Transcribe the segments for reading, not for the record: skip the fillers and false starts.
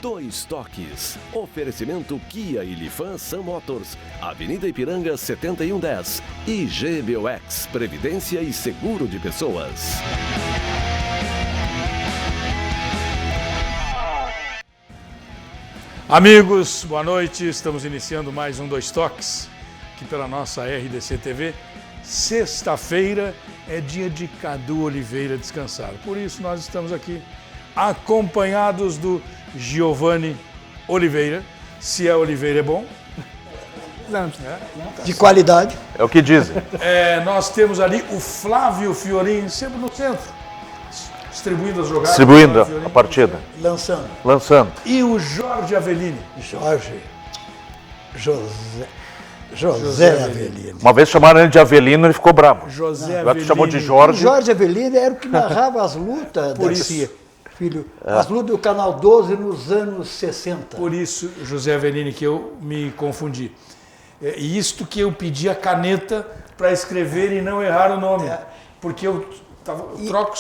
Dois Toques. Oferecimento Kia e Lifan Sun Motors. Avenida Ipiranga 7110. E GBOX. Previdência e Seguro de Pessoas. Amigos, boa noite. Estamos iniciando mais um Dois Toques aqui pela nossa RDC TV. Sexta-feira é dia de Cadu Oliveira descansar. Por isso nós estamos aqui acompanhados do Giovanni Oliveira. Se é Oliveira é bom. Não, de qualidade. É o que dizem. Nós temos ali o Flávio Fiorin, sempre no centro, distribuindo as jogadas. Distribuindo a partida. Lançando. E o Jorge Avelini. José Avelino. Uma vez chamaram ele de Avelino, ele ficou bravo. José Agora tu Avelini. chamou de O Jorge. Jorge Avelino era o que narrava as lutas, Por Darcy, isso. filho. As lutas do Canal 12 nos anos 60. Por isso, José Avelini, que eu me confundi. E isto que eu pedi a caneta para escrever e não errar o nome. Porque eu troco...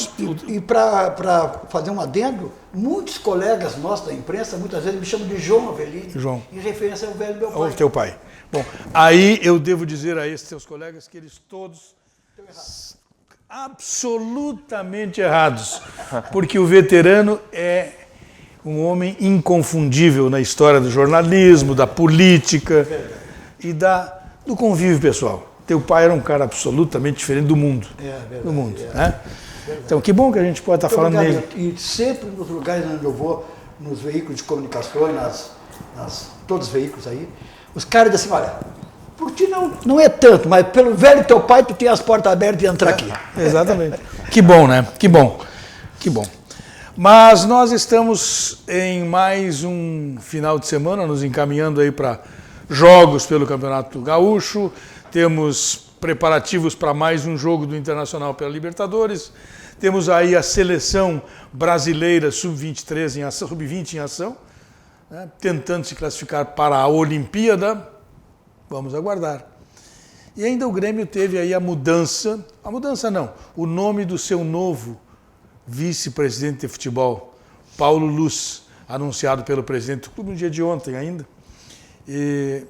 E para fazer um adendo, muitos colegas nossos da imprensa, muitas vezes me chamam de João Avelino. João. Em referência ao velho meu Ou pai. teu pai. Bom, aí eu devo dizer a esses teus colegas que eles todos absolutamente errados, porque o veterano é um homem inconfundível na história do jornalismo, da política e do convívio pessoal. Teu pai era um cara absolutamente diferente do mundo. Do mundo, né? Então, que bom que a gente pode estar falando dele. E sempre nos lugares onde eu vou, nos veículos de comunicações, todos os veículos aí, os caras dizem assim, olha, por ti não é tanto, mas pelo velho teu pai, tu tem as portas abertas de entrar aqui. Exatamente. Que bom, né? Que bom. Que bom. Mas nós estamos em mais um final de semana, nos encaminhando aí para jogos pelo Campeonato Gaúcho. Temos preparativos para mais um jogo do Internacional pela Libertadores. Temos aí a seleção brasileira sub-23 em ação, sub-20 em ação, né, tentando se classificar para a Olimpíada. Vamos aguardar. E ainda o Grêmio teve aí a mudança não, o nome do seu novo vice-presidente de futebol, Paulo Luz, anunciado pelo presidente do clube no dia de ontem ainda. E,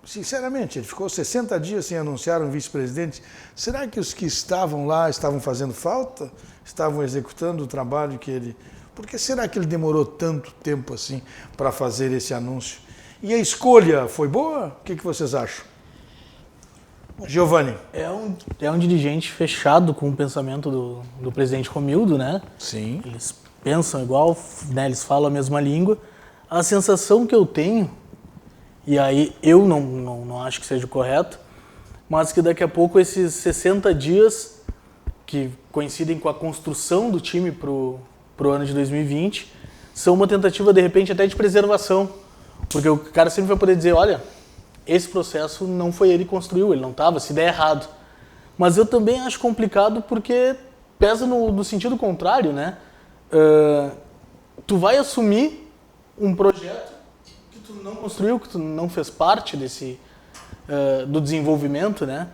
sinceramente, ele ficou 60 dias sem anunciar um vice-presidente. Será que os que estavam lá estavam fazendo falta? Estavam executando o trabalho que ele... Por que será que ele demorou tanto tempo assim para fazer esse anúncio? E a escolha foi boa? O que vocês acham? Giovanni. É um dirigente fechado com o pensamento do presidente Romildo, né? Sim. Eles pensam igual, né? Eles falam a mesma língua. A sensação que eu tenho, e aí eu não acho que seja correto, mas que daqui a pouco esses 60 dias que coincidem com a construção do time pro ano de 2020 são uma tentativa, de repente, até de preservação. Porque o cara sempre vai poder dizer, olha, esse processo não foi ele que construiu, ele não estava, se der errado. Mas eu também acho complicado porque pesa no sentido contrário, né? Tu vai assumir um projeto que tu não construiu, que tu não fez parte do desenvolvimento, né?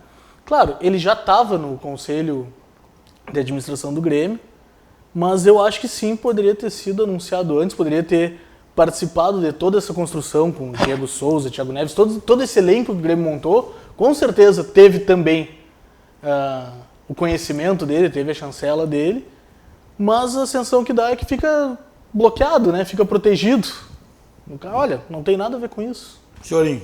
Claro, ele já estava no conselho de administração do Grêmio, mas eu acho que sim, poderia ter sido anunciado antes, poderia ter participado de toda essa construção com Diego Souza, Thiago Neves, todo esse elenco que o Grêmio montou, com certeza teve também o conhecimento dele, teve a chancela dele, mas a sensação que dá é que fica bloqueado, né? Fica protegido. Olha, não tem nada a ver com isso. Senhorinho.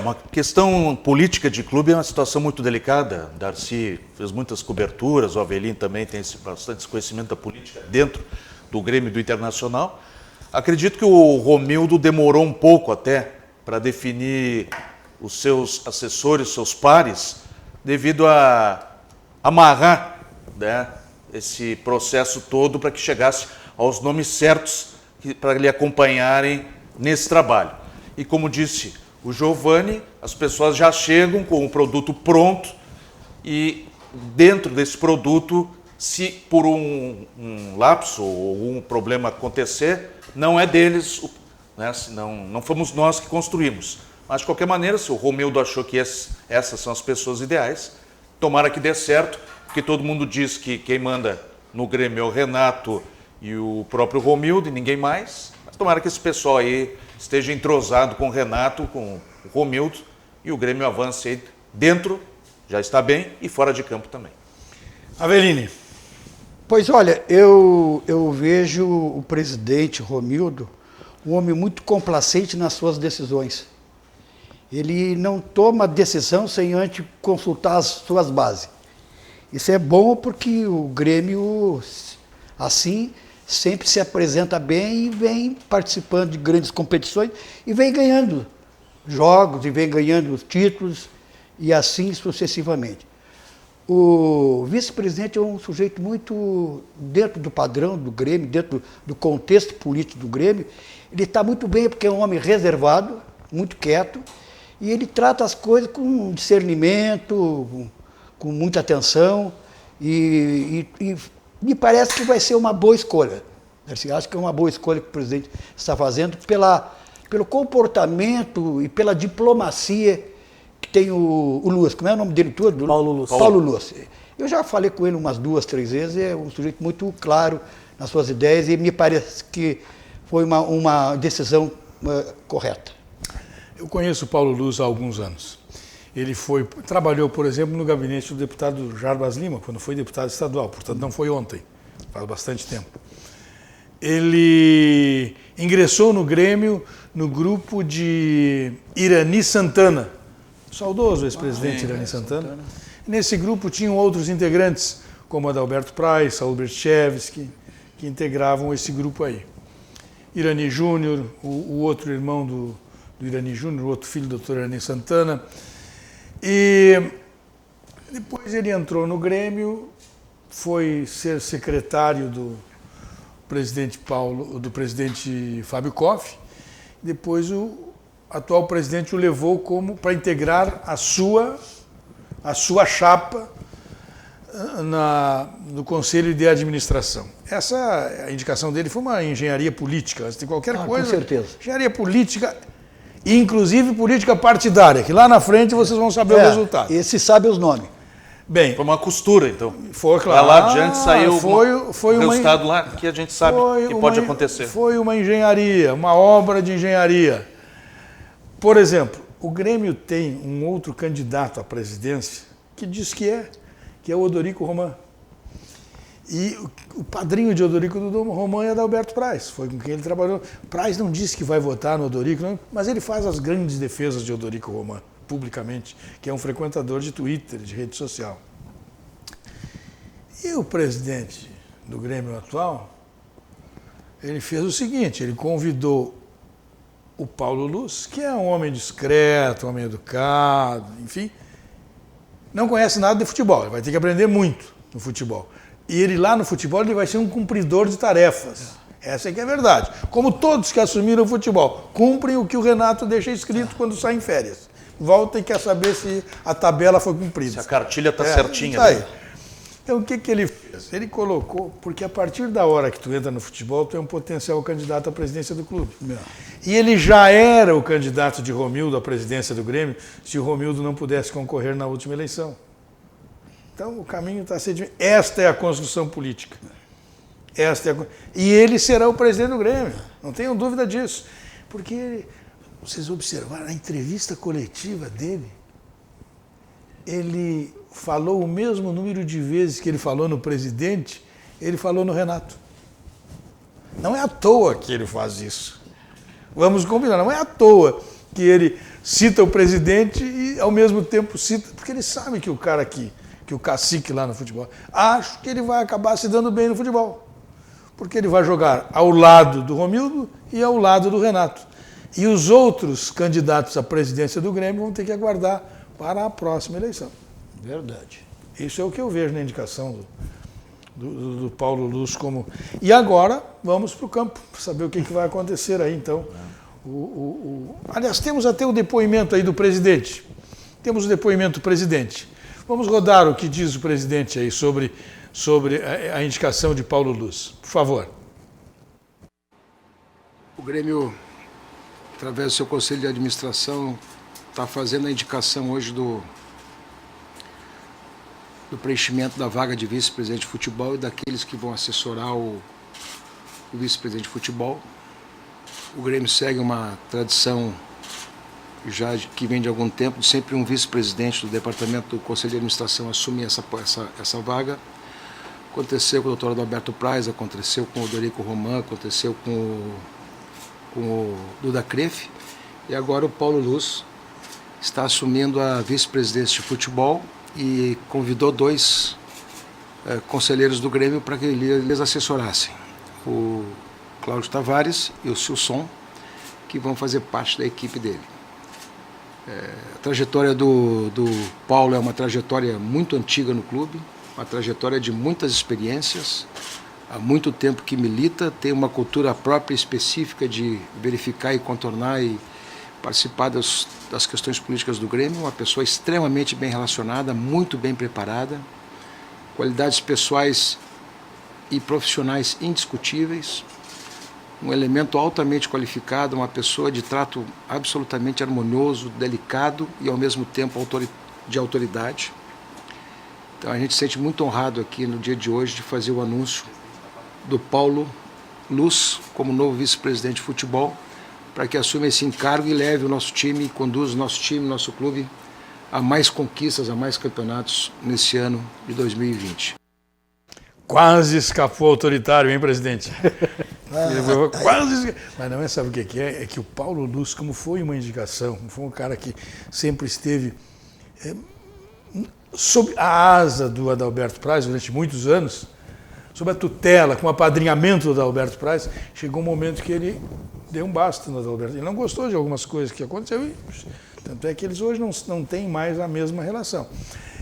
Uma questão política de clube é uma situação muito delicada. Darcy fez muitas coberturas, o Avelino também tem bastante conhecimento da política dentro do Grêmio e do Internacional. Acredito que o Romildo demorou um pouco até para definir os seus assessores, seus pares, devido a amarrar, né, esse processo todo para que chegasse aos nomes certos para lhe acompanharem nesse trabalho. E como disse o Giovanni, as pessoas já chegam com o produto pronto e dentro desse produto, se por um lapso ou um problema acontecer, não é deles, né? Não fomos nós que construímos. Mas, de qualquer maneira, se o Romildo achou que essas são as pessoas ideais, tomara que dê certo, porque todo mundo diz que quem manda no Grêmio é o Renato e o próprio Romildo e ninguém mais. tomara que esse pessoal aí esteja entrosado com o Renato, com o Romildo, e o Grêmio avance aí dentro, já está bem, e fora de campo também. Avelini. Pois olha, eu vejo o presidente Romildo um homem muito complacente nas suas decisões. Ele não toma decisão sem antes consultar as suas bases. Isso é bom porque o Grêmio, assim, sempre se apresenta bem e vem participando de grandes competições e vem ganhando jogos e vem ganhando títulos e assim sucessivamente. O vice-presidente é um sujeito muito dentro do padrão do Grêmio, dentro do contexto político do Grêmio. Ele está muito bem porque é um homem reservado, muito quieto, e ele trata as coisas com discernimento, com muita atenção, e me parece que vai ser uma boa escolha. Acho que é uma boa escolha que o presidente está fazendo pelo comportamento e pela diplomacia que tem o Luz. Como é o nome dele todo? Paulo Luz. Paulo Luz. Eu já falei com ele umas 2, 3 vezes, é um sujeito muito claro nas suas ideias e me parece que foi uma decisão correta. Eu conheço o Paulo Luz há alguns anos. Ele trabalhou, por exemplo, no gabinete do deputado Jarbas Lima, quando foi deputado estadual, portanto não foi ontem, faz bastante tempo. Ele ingressou no Grêmio no grupo de Irani Santana, saudoso ex-presidente Irani Santana. Nesse grupo tinham outros integrantes, como Adalberto Praz, Saul Berchevski, que integravam esse grupo aí. Irani Júnior, o outro irmão do Irani Júnior, o outro filho do Dr. Irani Santana. E depois ele entrou no Grêmio, foi ser secretário do presidente Fábio Koff. Depois o atual presidente o levou para integrar a sua chapa no Conselho de Administração. A indicação dele foi uma engenharia política, antes de qualquer coisa. Com certeza. Engenharia política, inclusive política partidária, que lá na frente vocês vão saber o resultado. Esse sabe os nomes. Bem, Foi uma costura, então. foi claro. Lá adiante saiu foi um uma resultado lá que a gente sabe que pode acontecer. Foi uma engenharia, uma obra de engenharia. Por exemplo, o Grêmio tem um outro candidato à presidência que diz que é o Odorico Roman. E o padrinho de Odorico Roman é Adalberto Praz, foi com quem ele trabalhou. Praz não disse que vai votar no Odorico, não, mas ele faz as grandes defesas de Odorico Roman, publicamente, que é um frequentador de Twitter, de rede social. E o presidente do Grêmio atual, ele fez o seguinte, ele convidou o Paulo Luz, que é um homem discreto, um homem educado, enfim, não conhece nada de futebol, ele vai ter que aprender muito no futebol. E ele lá no futebol ele vai ser um cumpridor de tarefas. Essa é que é a verdade. Como todos que assumiram o futebol, cumprem o que o Renato deixa escrito quando sai em férias. Volta e quer saber se a tabela foi cumprida. Se a cartilha está certinha. Tá aí. Então o que ele fez? Ele colocou, porque a partir da hora que tu entra no futebol, tu é um potencial candidato à presidência do clube. E ele já era o candidato de Romildo à presidência do Grêmio, se o Romildo não pudesse concorrer na última eleição. Então o caminho está sendo... Esta é a construção política. E ele será o presidente do Grêmio, não tenham dúvida disso. Porque, vocês observaram, na entrevista coletiva dele, ele falou o mesmo número de vezes que ele falou no presidente, ele falou no Renato. Não é à toa que ele faz isso. Vamos combinar, não é à toa que ele cita o presidente e ao mesmo tempo cita, porque ele sabe que o cara aqui, que o cacique lá no futebol, acho que ele vai acabar se dando bem no futebol. Porque ele vai jogar ao lado do Romildo e ao lado do Renato. E os outros candidatos à presidência do Grêmio vão ter que aguardar para a próxima eleição. Verdade. Isso é o que eu vejo na indicação do Paulo Luz como... E agora vamos para o campo, para saber o que vai acontecer aí, então. Aliás, temos até o depoimento aí do presidente. Temos o depoimento do presidente. Vamos rodar o que diz o presidente aí sobre a indicação de Paulo Luz. Por favor. O Grêmio, através do seu Conselho de Administração, está fazendo a indicação hoje do preenchimento da vaga de vice-presidente de futebol e daqueles que vão assessorar o vice-presidente de futebol. o Grêmio segue uma tradição já que vem de algum tempo, sempre um vice-presidente do departamento do Conselho de Administração assumir essa vaga. Aconteceu com o Dr. Adalberto Praz, aconteceu com o Dorico Roman, aconteceu com o Duda Kreff, e agora o Paulo Luz está assumindo a vice-presidência de futebol e convidou 2 conselheiros do Grêmio para que eles assessorassem. O Cláudio Tavares e o Silson, que vão fazer parte da equipe dele. A trajetória do Paulo é uma trajetória muito antiga no clube, uma trajetória de muitas experiências, há muito tempo que milita, tem uma cultura própria específica de verificar e contornar e participar das questões políticas do Grêmio, uma pessoa extremamente bem relacionada, muito bem preparada, qualidades pessoais e profissionais indiscutíveis, um elemento altamente qualificado, uma pessoa de trato absolutamente harmonioso, delicado e ao mesmo tempo de autoridade. Então a gente se sente muito honrado aqui no dia de hoje de fazer o anúncio do Paulo Luz como novo vice-presidente de futebol, para que assuma esse encargo e leve o nosso time, conduza o nosso time, nosso clube a mais conquistas, a mais campeonatos nesse ano de 2020. Quase escapou autoritário, hein, presidente? Quase. Mas não é, sabe o que é? É que o Paulo Luz, como foi uma indicação, foi um cara que sempre esteve sob a asa do Adalberto Praz durante muitos anos, sob a tutela, com o apadrinhamento do Adalberto Praz, chegou um momento que ele deu um basta no Adalberto. Ele não gostou de algumas coisas que aconteceram, tanto é que eles hoje não têm mais a mesma relação.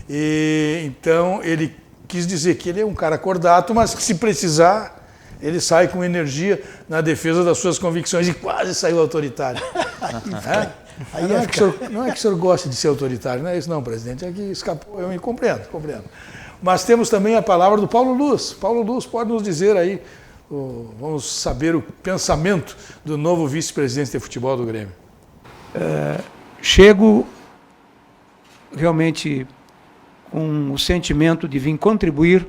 E, então, ele quis dizer que ele é um cara cordato, mas que se precisar, ele sai com energia na defesa das suas convicções e quase saiu autoritário. Não é que o senhor goste de ser autoritário, não é isso não, presidente, é que escapou, eu me compreendo. Mas temos também a palavra do Paulo Luz. Paulo Luz pode nos dizer aí, vamos saber o pensamento do novo vice-presidente de futebol do Grêmio. Chego realmente com o sentimento de vir contribuir,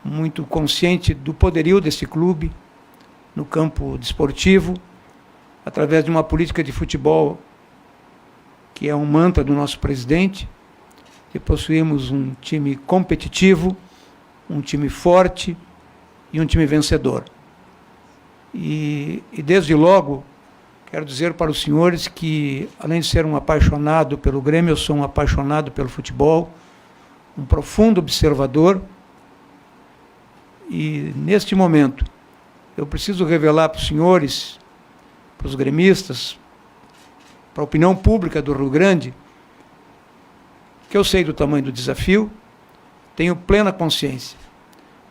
muito consciente do poderio desse clube no campo desportivo, através de uma política de futebol que é um mantra do nosso presidente, que possuímos um time competitivo, um time forte e um time vencedor. E desde logo, quero dizer para os senhores que, além de ser um apaixonado pelo Grêmio, eu sou um apaixonado pelo futebol, um profundo observador, e neste momento eu preciso revelar para os senhores, para os gremistas, para a opinião pública do Rio Grande, que eu sei do tamanho do desafio, tenho plena consciência,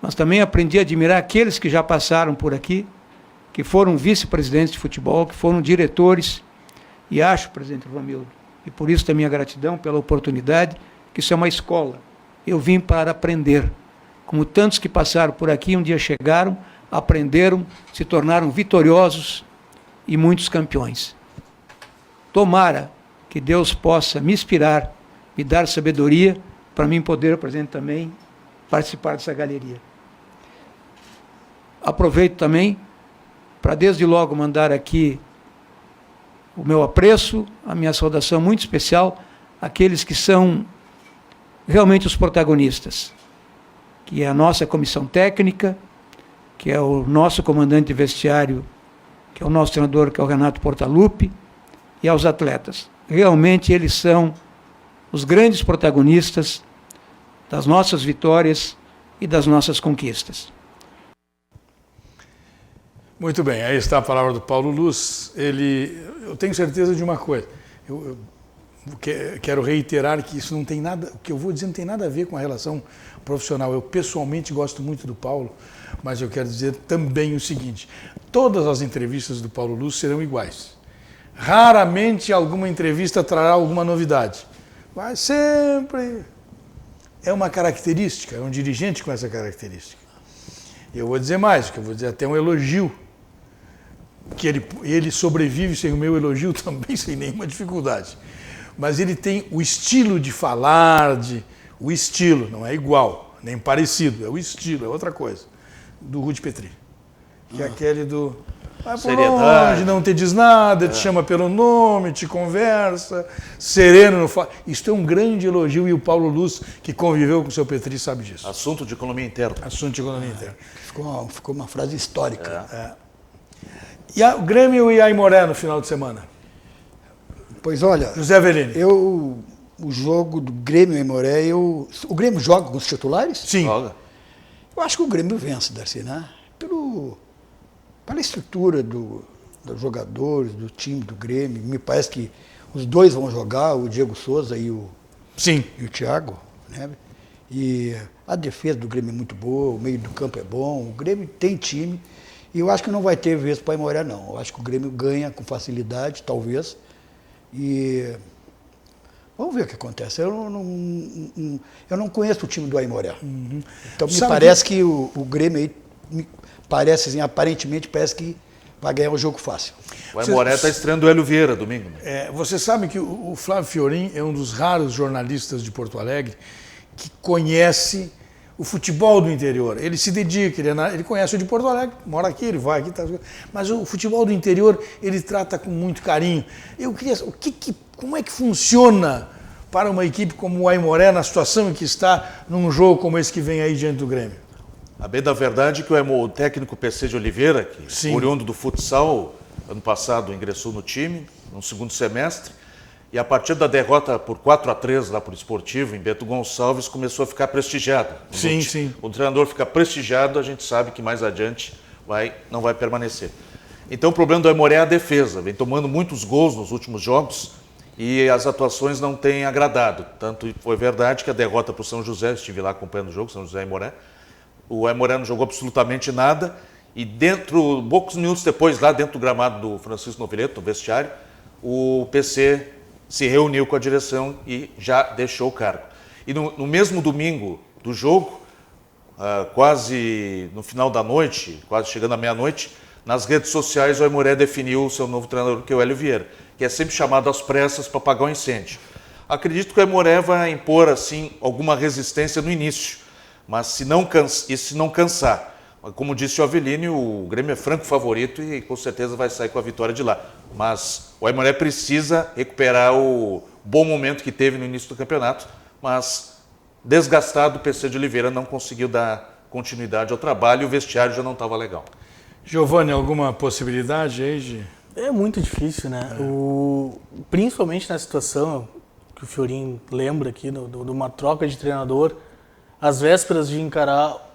mas também aprendi a admirar aqueles que já passaram por aqui, que foram vice-presidentes de futebol, que foram diretores, e acho, presidente Romildo, e por isso a minha gratidão pela oportunidade, que isso é uma escola. Eu vim para aprender, como tantos que passaram por aqui, um dia chegaram, aprenderam, se tornaram vitoriosos e muitos campeões. Tomara que Deus possa me inspirar, me dar sabedoria, para mim poder, presidente, também participar dessa galeria. Aproveito também para desde logo mandar aqui o meu apreço, a minha saudação muito especial àqueles que são realmente os protagonistas, que é a nossa comissão técnica, que é o nosso comandante de vestiário, que é o nosso treinador, que é o Renato Portaluppi, e aos atletas. Realmente eles são os grandes protagonistas das nossas vitórias e das nossas conquistas. Muito bem, aí está a palavra do Paulo Luz. Eu tenho certeza de uma coisa. Eu quero reiterar que isso não tem nada, o que eu vou dizer não tem nada a ver com a relação profissional. Eu pessoalmente gosto muito do Paulo, mas eu quero dizer também o seguinte: todas as entrevistas do Paulo Luz serão iguais. Raramente alguma entrevista trará alguma novidade. Mas sempre é uma característica, é um dirigente com essa característica. Eu vou dizer mais, que eu vou dizer até um elogio, que ele sobrevive sem o meu elogio também, sem nenhuma dificuldade. Mas ele tem o estilo de falar, o estilo, não é igual, nem parecido, é o estilo, é outra coisa, do Rudy Petry, que é aquele do Vai por seriedade. longe, não te diz nada, te chama pelo nome, te conversa, sereno. Isso é um grande elogio e o Paulo Luz, que conviveu com o seu Petri, sabe disso. Assunto de economia interna. Assunto de economia interna. Ficou uma frase histórica. E o Grêmio e a Aimoré no final de semana? Pois olha, José Avelino. O jogo do Grêmio e Aimoré, o Grêmio joga com os titulares? Sim. Joga. Eu acho que o Grêmio vence, Darcy, né? Pela estrutura dos jogadores, do time do Grêmio. Me parece que os dois vão jogar, o Diego Souza e o Thiago, né? E a defesa do Grêmio é muito boa, o meio do campo é bom, o Grêmio tem time. E eu acho que não vai ter vez para Aimoré, não. Eu acho que o Grêmio ganha com facilidade, talvez. E vamos ver o que acontece. Eu não conheço o time do Aimoré. Então me parece que o Grêmio aí, aparentemente parece que vai ganhar um jogo fácil. O Aimoré está estreando o Hélio Vieira domingo. Né? Você sabe que o Flávio Fiorin é um dos raros jornalistas de Porto Alegre que conhece o futebol do interior. Ele se dedica, ele conhece o de Porto Alegre, mora aqui, ele vai aqui, mas o futebol do interior ele trata com muito carinho. Eu queria como é que funciona para uma equipe como o Aimoré na situação em que está num jogo como esse que vem aí diante do Grêmio? A bem da verdade é que o técnico PC de Oliveira, que oriundo do futsal, ano passado ingressou no time, no segundo semestre, e a partir da derrota por 4-3 lá para o Esportivo, em Bento Gonçalves, começou a ficar prestigiado. Sim. O treinador fica prestigiado, a gente sabe que mais adiante não vai permanecer. Então o problema do Aimoré é a defesa, vem tomando muitos gols nos últimos jogos e as atuações não têm agradado. Tanto foi verdade que a derrota para o São José, estive lá acompanhando o jogo, São José e Aimoré, o Aimoré não jogou absolutamente nada e poucos minutos depois, lá dentro do gramado do Francisco Novileto, no vestiário, o PC se reuniu com a direção e já deixou o cargo. E no mesmo domingo do jogo, quase no final da noite, quase chegando à meia-noite, nas redes sociais o Aimoré definiu o seu novo treinador, que é o Hélio Vieira, que é sempre chamado às pressas para apagar o incêndio. Acredito que o Aimoré vai impor assim, alguma resistência no início, mas se não cansar, como disse o Avelino, o Grêmio é franco favorito e com certeza vai sair com a vitória de lá. Mas o Aimoré precisa recuperar o bom momento que teve no início do campeonato, mas desgastado o PC de Oliveira não conseguiu dar continuidade ao trabalho e o vestiário já não estava legal. Giovani, alguma possibilidade aí de... É muito difícil, né? Principalmente na situação que o Fiorin lembra aqui, de uma troca de treinador, às vésperas de encarar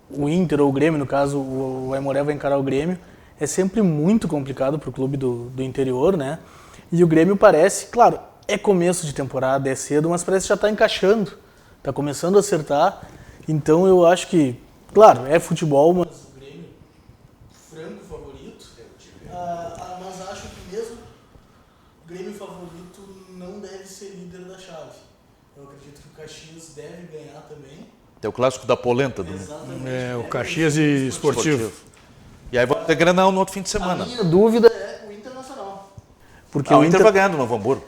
o Inter ou o Grêmio, no caso o Aimoré vai encarar o Grêmio, é sempre muito complicado para o clube do interior, né? E o Grêmio parece, claro, é começo de temporada, é cedo, mas parece que já está encaixando, está começando a acertar. Então eu acho que, claro, é futebol, mas o Grêmio, franco favorito, mas acho que mesmo o Grêmio favorito não deve ser líder da chave. Eu acredito que o Caxias deve ganhar também. É o clássico da polenta. O Caxias e Esportivo. E aí vai ter Grenal no outro fim de semana. A minha dúvida é o Internacional. Porque o Inter vai ganhar do Novo Hamburgo.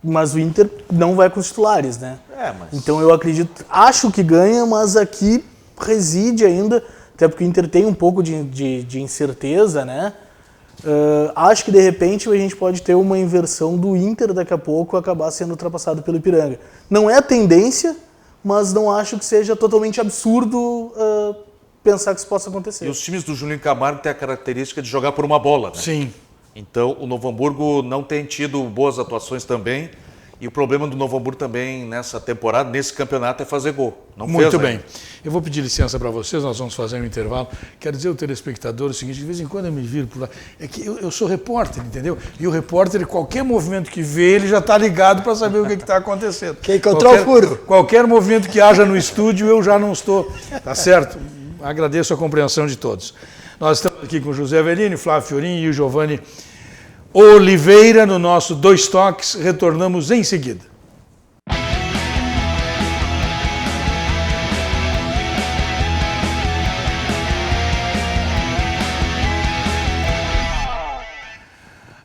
Mas o Inter não vai com os titulares, né? Mas... Então eu acredito, acho que ganha, mas aqui reside ainda, até porque o Inter tem um pouco de incerteza, né? Acho que de repente a gente pode ter uma inversão do Inter daqui a pouco acabar sendo ultrapassado pelo Ipiranga. Não é a tendência, mas não acho que seja totalmente absurdo pensar que isso possa acontecer. E os times do Juninho Camargo têm a característica de jogar por uma bola, né? Sim. Então o Novo Hamburgo não tem tido boas atuações também. E o problema do Novo Hamburgo também nessa temporada, nesse campeonato, é fazer gol. Não fez, Muito né? bem. Eu vou pedir licença para vocês, nós vamos fazer um intervalo. Quero dizer ao telespectador o seguinte, de vez em quando eu me viro por lá. É que eu sou repórter, entendeu? E o repórter, qualquer movimento que vê, ele já está ligado para saber o que está acontecendo. Quem encontrou o furo. Qualquer movimento que haja no estúdio, eu já não estou. Tá certo? Agradeço a compreensão de todos. Nós estamos aqui com o José Avelino, Flávio Fiorin e o Giovani Oliveira no nosso Dois Toques. Retornamos em seguida.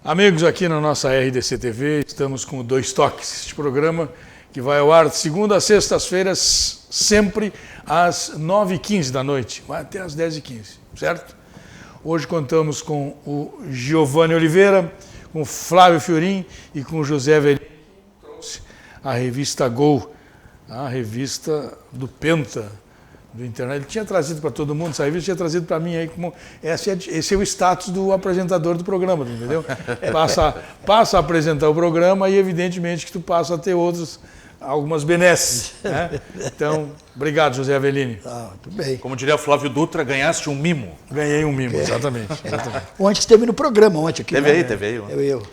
Amigos, aqui na nossa RDC TV, estamos com o Dois Toques, este programa que vai ao ar de segunda a sextas-feiras, sempre às 9h15 da noite, vai até às 10h15, certo? Hoje contamos com o Giovanni Oliveira, com o Flávio Fiorin e com o José Velini, que trouxe a revista Gol, a revista do Penta, do internet. Ele tinha trazido para todo mundo, essa revista tinha trazido para mim aí como esse é o status do apresentador do programa, entendeu? Passa a apresentar o programa e evidentemente que tu passa a ter algumas benesses, né? Então, obrigado, José Avelini. Muito bem. Como diria Flávio Dutra, ganhaste um mimo. Ganhei um mimo, exatamente. Ontem esteve no programa, ontem aqui. Teve aí. Eu.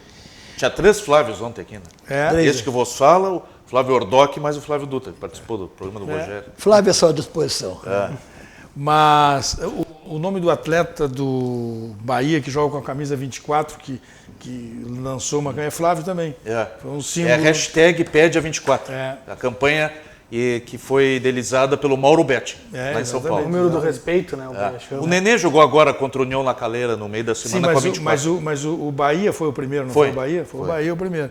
Tinha 3 Flávios ontem aqui, né? Esse que vos fala, o Flávio Ordoc mais o Flávio Dutra, que participou do programa do Rogério. Flávio é só à disposição. Mas o nome do atleta do Bahia, que joga com a camisa 24, que lançou uma campanha, é Flávio também. Foi um símbolo. É a hashtag Pede a 24. A campanha que foi idealizada pelo Mauro Betti, lá em São Paulo. O número do respeito, né? O Nenê jogou agora contra o União La Calera no meio da semana com a 24. Mas o Bahia foi o primeiro, não foi o Bahia? Foi o Bahia o primeiro.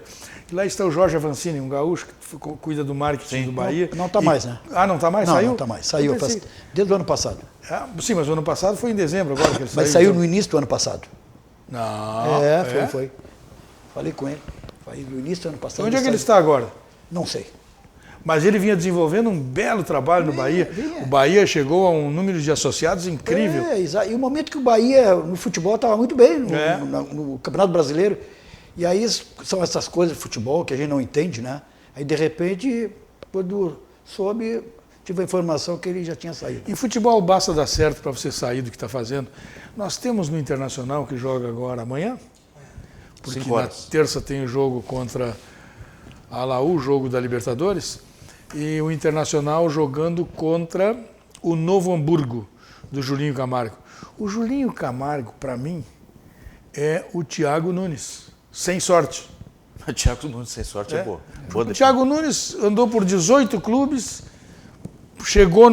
E lá está o Jorge Avancini, um gaúcho que cuida do marketing do Bahia. Não está mais, né? Não está mais? Não, saiu? Não está mais. Saiu desde o ano passado. Sim, mas o ano passado foi em dezembro agora que ele saiu. Mas saiu no início do ano passado. Não. Foi. Falei com ele. Foi no início do ano passado. Onde é que ele está agora? Não sei. Mas ele vinha desenvolvendo um belo trabalho no Bahia. O Bahia chegou a um número de associados incrível. E o momento que o Bahia, no futebol, estava muito bem, no Campeonato Brasileiro. E aí são essas coisas de futebol que a gente não entende, né? Aí, de repente, quando soube, tive a informação que ele já tinha saído. Em futebol, basta dar certo para você sair do que está fazendo. Nós temos no Internacional, que joga agora amanhã, porque na terça tem o jogo contra a Laú, jogo da Libertadores, e o Internacional jogando contra o Novo Hamburgo, do Julinho Camargo. O Julinho Camargo, para mim, é o Thiago Nunes, sem sorte. O Thiago Nunes sem sorte é boa. O Thiago Nunes andou por 18 clubes, chegou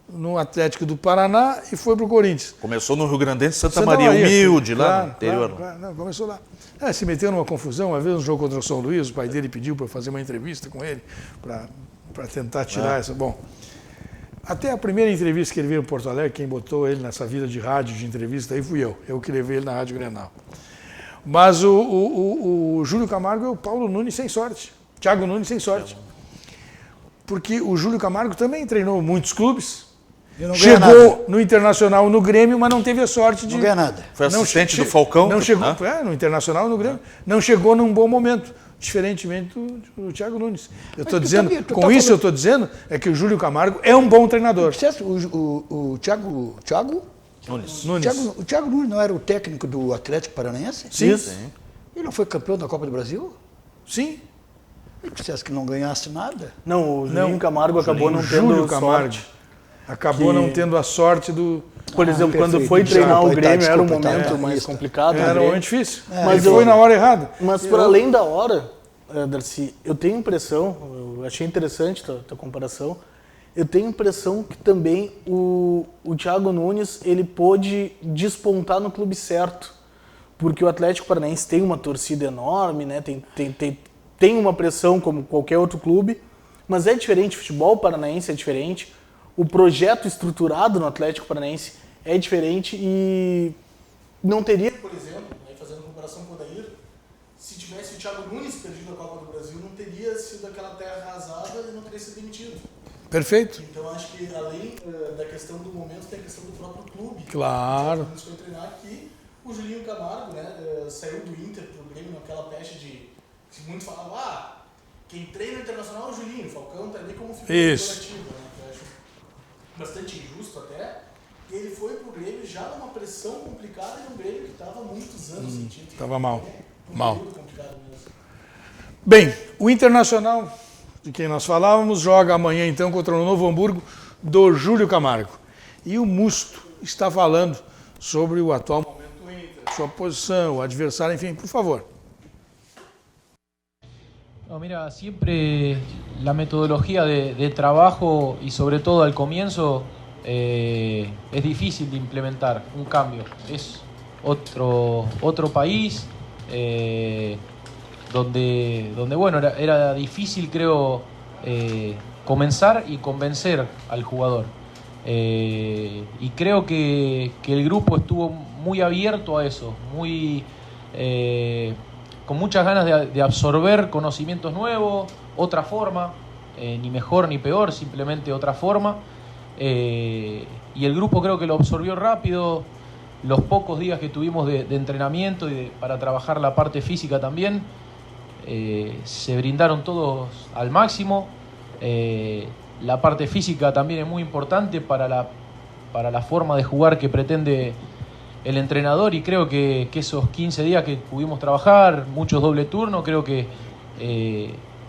no Atlético do Paraná e foi para o Corinthians. Começou no Rio Grandense, Santa Maria, humilde, lá no interior. Começou lá. Se meteu numa confusão, uma vez no jogo contra o São Luís, o pai dele pediu para fazer uma entrevista com ele, para tentar tirar essa... Bom, até a primeira entrevista que ele veio em Porto Alegre, quem botou ele nessa vida de rádio, de entrevista, aí fui eu que levei ele na Rádio Grenal. Mas o Júlio Camargo é o Paulo Nunes sem sorte, Thiago Nunes sem sorte. Porque o Júlio Camargo também treinou muitos clubes, chegou no Internacional, no Grêmio, mas não teve a sorte de... Não ganha nada. Foi assistente do Falcão. Não chegou, no Internacional, no Grêmio, não chegou num bom momento, diferentemente do Thiago Nunes. Eu estou dizendo, eu estou dizendo é que o Júlio Camargo é um bom treinador. O Thiago Nunes. O Thiago Nunes não era o técnico do Atlético Paranaense? Sim. Ele não foi campeão da Copa do Brasil? Sim. Ele dissesse que não ganhasse nada? Não, o Julinho Camargo acabou não tendo Júlio Camargo sorte. Acabou não tendo a sorte do... Por exemplo, quando foi treinar o Grêmio, era um momento mais complicado. Era um momento difícil. Mas ele foi na hora errada. Mas por além da hora, Darcy, eu tenho a impressão, eu achei interessante a tua comparação, eu tenho a impressão que também o Thiago Nunes ele pôde despontar no clube certo, porque o Atlético Paranaense tem uma torcida enorme, né? Tem uma pressão como qualquer outro clube, mas é diferente, o futebol paranaense é diferente, o projeto estruturado no Atlético Paranaense é diferente e não teria, por exemplo, fazendo comparação com o Odair, se tivesse o Thiago Nunes perdido a Copa do Brasil, não teria sido aquela terra arrasada e não teria sido demitido. Perfeito. Então acho que além da questão do momento, tem a questão do próprio clube. Claro. O Thiago Nunes foi treinar aqui, o Julinho Camargo, né, saiu do Inter pro Grêmio naquela peste de... que muitos falavam, quem treina o Internacional é o Julinho, o Falcão tá ali como figura corporativa, né, que eu acho bastante injusto até. E ele foi pro Grêmio já numa pressão complicada e um Grêmio que estava há muitos anos sem título. Estava mal. Complicado mesmo. Bem, o Internacional, de quem nós falávamos, joga amanhã então contra o Novo Hamburgo do Júlio Camargo. E o Musto está falando sobre o atual momento do Inter, sua posição, o adversário, enfim, por favor. No, mira, siempre la metodología de trabajo y sobre todo al comienzo es difícil de implementar un cambio. Es otro país donde bueno, era difícil, creo, comenzar y convencer al jugador. Y creo que el grupo estuvo muy abierto a eso, con muchas ganas de absorber conocimientos nuevos, otra forma, ni mejor ni peor, simplemente otra forma. Y el grupo creo que lo absorbió rápido. Los pocos días que tuvimos de entrenamiento y para trabajar la parte física también, se brindaron todos al máximo. La parte física también es muy importante para la forma de jugar que pretende el entrenador, y creo que esos 15 días que pudimos trabajar, muchos doble turno, creo que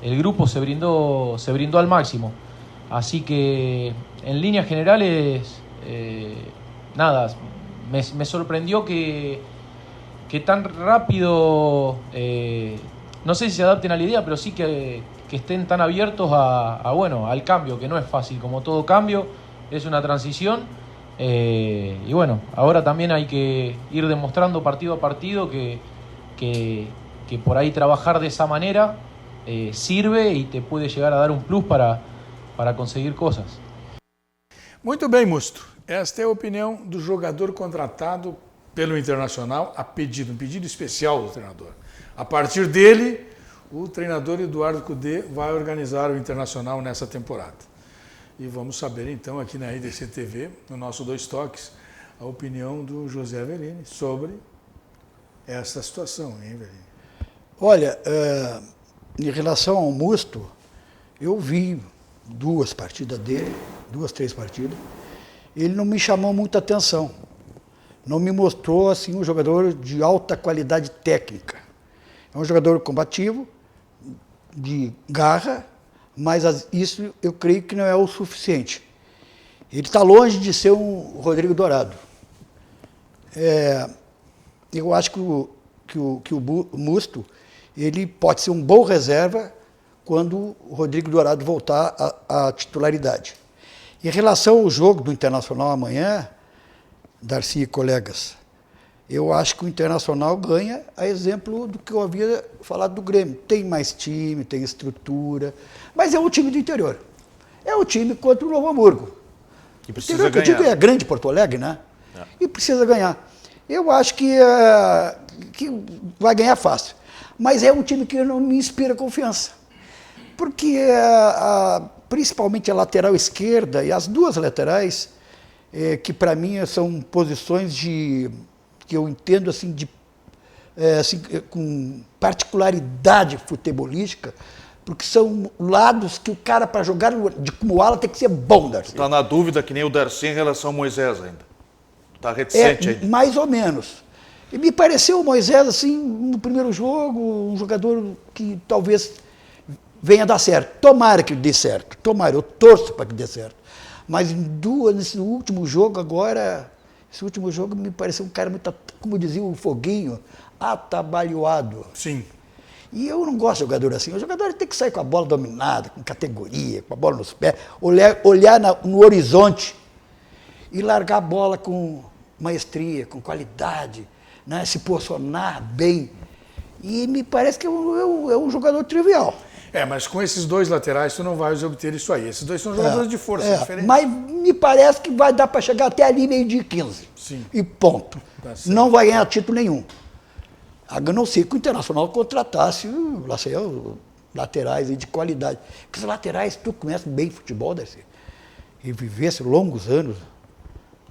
el grupo se brindó al máximo. Así que en líneas generales, nada, me sorprendió que tan rápido, no sé si se adapten a la idea, pero sí que estén tan abiertos al cambio, que no es fácil, como todo cambio, es una transición. Y bueno, ahora también hay que ir demostrando partido a partido que por ahí trabajar de esa manera sirve y te puede llegar a dar un plus para conseguir cosas. Muito bem, Musto. Esta é a opinião do jogador contratado pelo Internacional a pedido, um pedido especial do treinador. A partir dele, o treinador Eduardo Cudê vai organizar o Internacional nessa temporada. E vamos saber então aqui na RDC TV, no nosso Dois Toques, a opinião do José Avelini sobre essa situação, hein, Avelini? Olha, em relação ao Musto, eu vi 2 partidas dele, 2, 3 partidas. Ele não me chamou muita atenção. Não me mostrou assim um jogador de alta qualidade técnica. É um jogador combativo, de garra, mas isso eu creio que não é o suficiente. Ele está longe de ser um Rodrigo Dourado. Eu acho que o Musto ele pode ser um bom reserva quando o Rodrigo Dourado voltar à titularidade. Em relação ao jogo do Internacional amanhã, Darcy e colegas, eu acho que o Internacional ganha a exemplo do que eu havia falado do Grêmio. Tem mais time, tem estrutura, mas é um time do interior. É o time contra o Novo Hamburgo. E precisa ganhar. Eu digo, é grande Porto Alegre, né? E precisa ganhar. Eu acho que vai ganhar fácil. Mas é um time que não me inspira confiança. Porque principalmente a lateral esquerda e as 2 laterais, que para mim são posições que eu entendo assim, com particularidade futebolística, porque são lados que o cara, para jogar como ala, tem que ser bom, Darcy. Está na dúvida que nem o Darcy em relação ao Moisés ainda. Está reticente ainda. Mais ou menos. E me pareceu o Moisés, assim, no primeiro jogo, um jogador que talvez venha a dar certo. Tomara que dê certo. Tomara, eu torço para que dê certo. Mas nesse último jogo agora, esse último jogo me pareceu um cara muito, como dizia o Foguinho, atabalhoado. Sim. E eu não gosto de jogador assim. O jogador tem que sair com a bola dominada, com categoria, com a bola nos pés, olhar no horizonte e largar a bola com maestria, com qualidade, né? Se posicionar bem. E me parece que é um jogador trivial. Mas com esses 2 laterais tu não vais obter isso aí. Esses 2 são jogadores de força diferente. Mas me parece que vai dar para chegar até ali meio-dia 15. Sim. E ponto. Tá, não vai ganhar título nenhum. A não ser que o Internacional contratasse laterais de qualidade. Porque os laterais, tu conhece bem futebol, Darcy, e vivesse longos anos.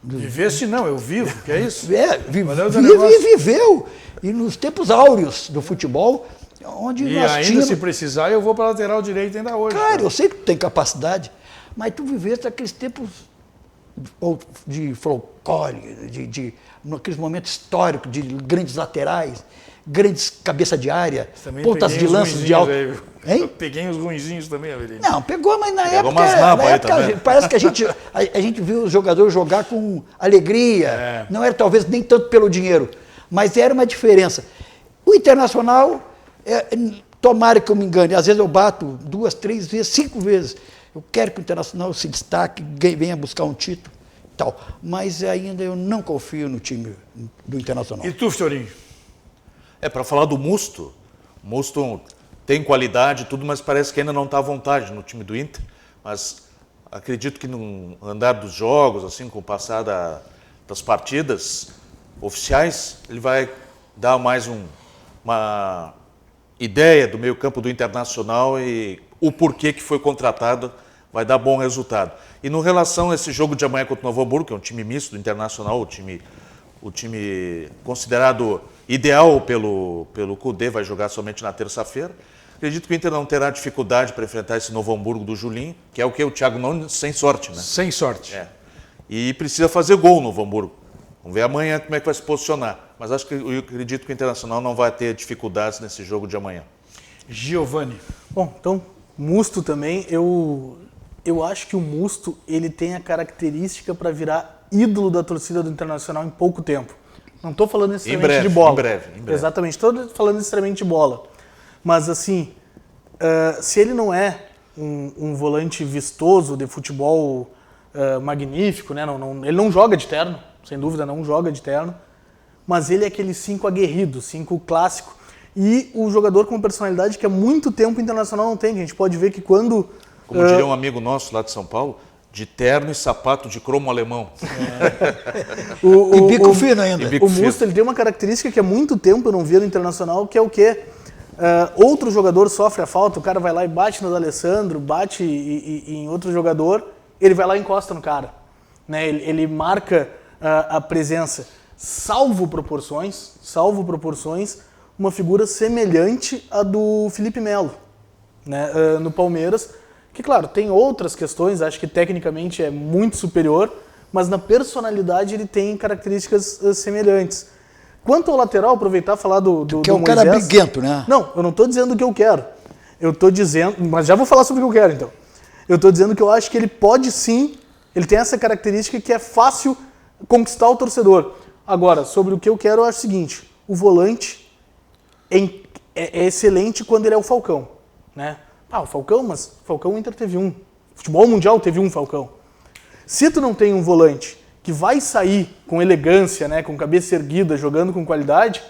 Vivesse não, eu vivo, que é isso? Viveu. E nos tempos áureos do futebol, onde nós ainda tínhamos... se precisar, eu vou para a lateral direita ainda hoje. Cara, eu sei que tu tem capacidade, mas tu viveste aqueles tempos de folclore, naqueles momentos históricos de grandes laterais, grandes cabeça de área, pontas de lança de alto. Eu peguei os ruinzinhos também, Avelino. Não, pegou, mas na época parece que a gente viu os jogadores jogar com alegria. Não era talvez nem tanto pelo dinheiro, mas era uma diferença. O Internacional, tomara que eu me engane, às vezes eu bato 2, 3 vezes, 5 vezes. Eu quero que o Internacional se destaque, venha buscar um título e tal. Mas ainda eu não confio no time do Internacional. E tu, Fiorinho? Para falar do Musto, o Musto tem qualidade e tudo, mas parece que ainda não está à vontade no time do Inter. Mas acredito que no andar dos jogos, assim, com o passar das partidas oficiais, ele vai dar mais uma ideia do meio-campo do Internacional e o porquê que foi contratado, vai dar bom resultado. E no relação a esse jogo de amanhã contra o Novo Hamburgo, que é um time misto do Internacional, o time considerado ideal pelo Cudê, vai jogar somente na terça-feira. Acredito que o Inter não terá dificuldade para enfrentar esse Novo Hamburgo do Julinho, que é o que o Thiago Nunes sem sorte, né? Sem sorte. E precisa fazer gol no Novo Hamburgo. Vamos ver amanhã como é que vai se posicionar. Mas eu acredito que o Internacional não vai ter dificuldades nesse jogo de amanhã. Giovani. Bom, então, Musto também, eu acho que o Musto ele tem a característica para virar ídolo da torcida do Internacional em pouco tempo. Não estou falando necessariamente de bola. Em breve. Exatamente, estou falando necessariamente de bola. Mas assim, se ele não é um volante vistoso de futebol magnífico, né? Ele não joga de terno, sem dúvida não joga de terno, mas ele é aquele 5 aguerrido, 5 clássico. E o jogador com personalidade que há muito tempo o Internacional não tem. A gente pode ver que quando... Como diria um amigo nosso lá de São Paulo, de terno e sapato de cromo alemão. E bico fino ainda. O Musto ele tem uma característica que há muito tempo eu não via no Internacional, que é o quê? Outro jogador sofre a falta, o cara vai lá e bate no D'Alessandro, bate em outro jogador, ele vai lá e encosta no cara. Né? Ele marca a presença, salvo proporções, uma figura semelhante à do Felipe Melo, né? No Palmeiras, que claro, tem outras questões, acho que tecnicamente é muito superior, mas na personalidade ele tem características semelhantes. Quanto ao lateral, aproveitar e falar do que é um cara briguento, né? Não, eu não estou dizendo o que eu quero. Eu estou dizendo, mas já vou falar sobre o que eu quero então. Eu estou dizendo que eu acho que ele pode sim, ele tem essa característica que é fácil conquistar o torcedor. Agora, sobre o que eu quero, eu acho o seguinte, o volante é excelente quando ele é o Falcão, né? O Falcão, mas o Falcão o Inter teve um. Futebol mundial teve um Falcão. Se tu não tem um volante que vai sair com elegância, né, com cabeça erguida, jogando com qualidade,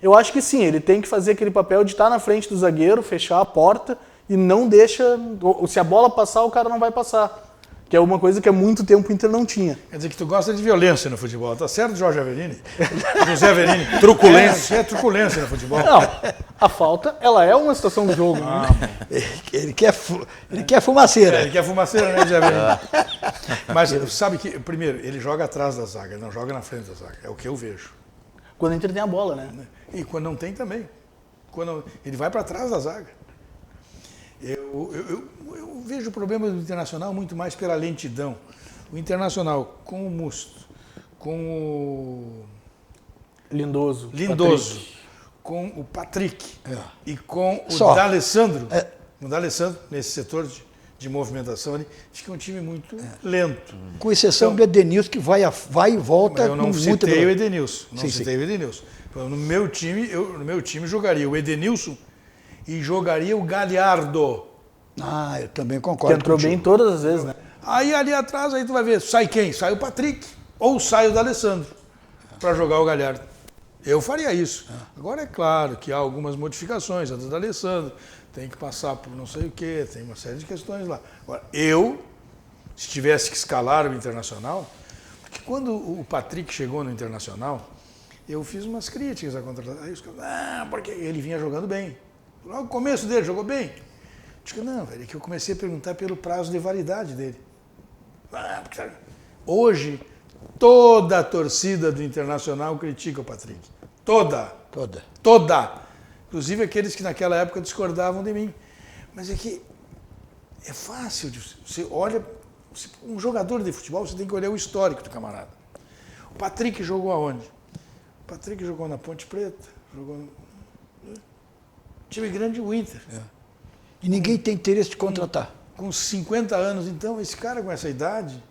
eu acho que sim, ele tem que fazer aquele papel de estar na frente do zagueiro, fechar a porta e não deixa... Se a bola passar, o cara não vai passar. Que é uma coisa que há muito tempo o Inter não tinha. Quer dizer que tu gosta de violência no futebol, tá certo, Jorge Averini? José Averini. Truculência. É truculência no futebol. Não, a falta, ela é uma situação do jogo. Ele quer fumaceira. Ele quer fumaceira, né, José Averini? Mas sabe que, primeiro, ele joga atrás da zaga, ele não joga na frente da zaga. É o que eu vejo. Quando o Inter tem a bola, né? E quando não tem também. Quando ele vai para trás da zaga. Eu vejo o problema do Internacional muito mais pela lentidão. O Internacional com o Musto, com o Lindoso, com o Patrick e com o D'Alessandro, o D'Alessandro nesse setor de movimentação ali, acho que é um time muito lento. Com exceção do Edenilson, que vai e volta. Eu não citei o Edenilson. No meu time jogaria o Edenilson e jogaria o Galhardo. Eu também concordo. Que entrou bem todas as vezes, né? Aí ali atrás, aí tu vai ver, sai quem? Sai o Patrick ou sai o D'Alessandro para jogar o Galhardo. Eu faria isso. Agora é claro que há algumas modificações, a do D'Alessandro tem que passar por não sei o quê, tem uma série de questões lá. Agora, se tivesse que escalar o Internacional, porque quando o Patrick chegou no Internacional, eu fiz umas críticas à contratação. Aí os caras, porque ele vinha jogando bem. Logo no começo dele, jogou bem. Digo, não, velho, é que eu comecei a perguntar pelo prazo de validade dele. Hoje, toda a torcida do Internacional critica o Patrick. Toda. Inclusive aqueles que naquela época discordavam de mim. Mas é que é fácil, você olha, um jogador de futebol, você tem que olhar o histórico do camarada. O Patrick jogou aonde? O Patrick jogou na Ponte Preta, jogou no time grande, o Inter. E ninguém tem interesse de contratar. Com 50 anos, então, esse cara com essa idade,